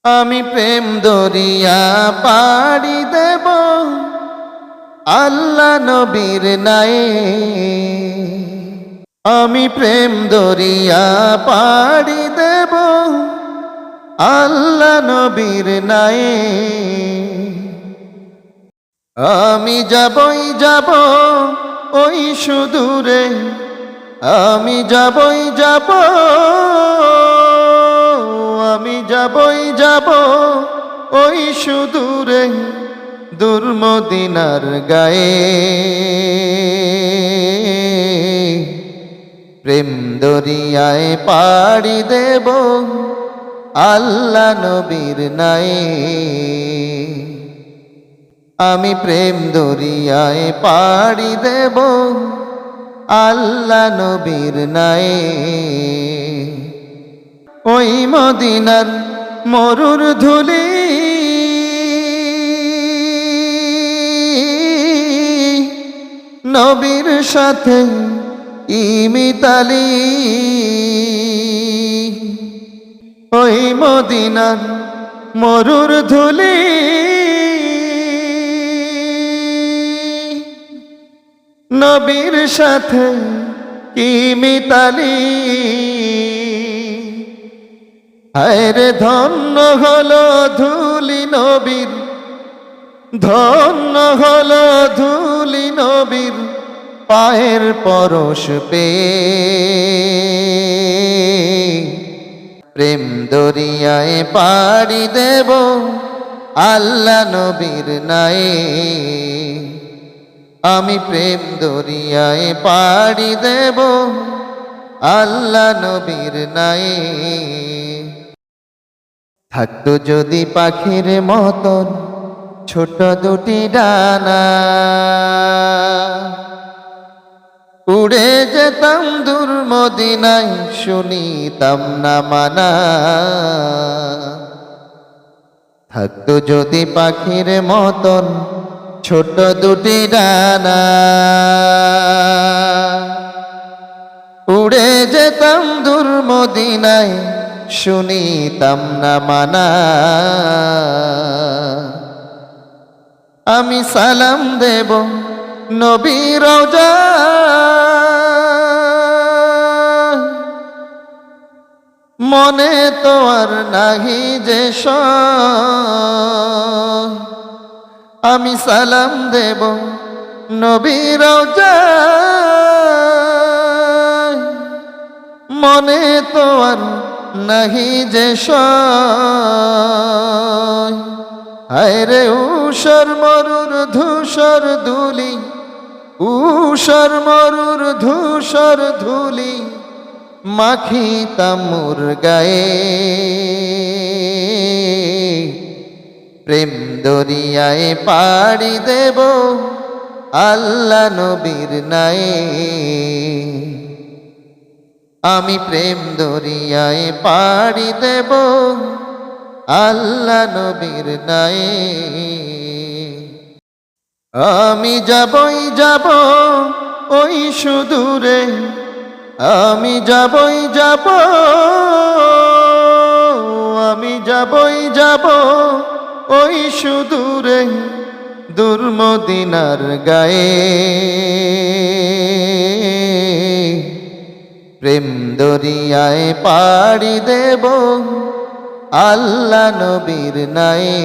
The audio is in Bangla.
আমি প্রেম দরিয়া পাড়ি দেব আল্লাহ নবীর নায়ে। আমি প্রেম দরিয়া পাড়ি দেব আল্লাহ নবীর নায়ে। আমি যাবই যাব ওই সুদূরে, আমি যাবই যাব, আমি যাবই যাব ওই সুদূরে দূর মদিনার গায়ে। প্রেম দরিয়ায় পাড়ি দেব আল্লাহ নবীর নায়ে। আমি প্রেম দরিয়ায় পাড়ি দেব আল্লাহ নবীর নায়ে। ওই মদিনার মরুর ধুলি নবীর সাথে ইমিতালি। ওই মদিনার মরুর ধুলি নবীর সাথে ইমিতালি। হায়রে ধন্য হলো ধুলি নবীর, ধন্য হলো ধুলি নবীর পায়ের পরশ পেয়ে। প্রেম দরিয়ায় পাড়ি দেব আল্লাহ নবীর নায়ে। আমি প্রেম দরিয়ায় পাড়ি দেব আল্লাহ নবীর নায়ে। থাকতো যদি পাখির মতন ছোট দুটি ডানা, উড়ে যেতাম দূর মদিনায় শুনিতাম না মানা। থাকতো যদি পাখির মতন ছোট দুটি ডানা, উড়ে যেতাম দূর মদিনায় শুনিতাম না মানা। আমি সালাম দেব নবীর রওজায়, মনে তো আর নাহি যে সয়। আমি সালাম দেব নবীর রওজায়, মনে তো আর নাহি যে সয়। হায়রে ঊষর মরুর ধূসর ধুলি, ঊষর মরুর ধূসর ধুলি মাখিতাম মোর গায়ে। প্রেম দরিয়ায় পাড়ি দেব আল্লাহ নবীর নায়ে। আমি প্রেম দরিয়ায় পাড়ি দেব আল্লাহ নবীর নায়ে। আমি যাবই যাব ওই সুদূরে, আমি যাবই যাব, আমি যাবই যাব ওই সুদূরে দূর মদিনার গায়ে। প্রেম দরিয়ায় পাড়ি দেব আল্লাহ নবীর নায়ে।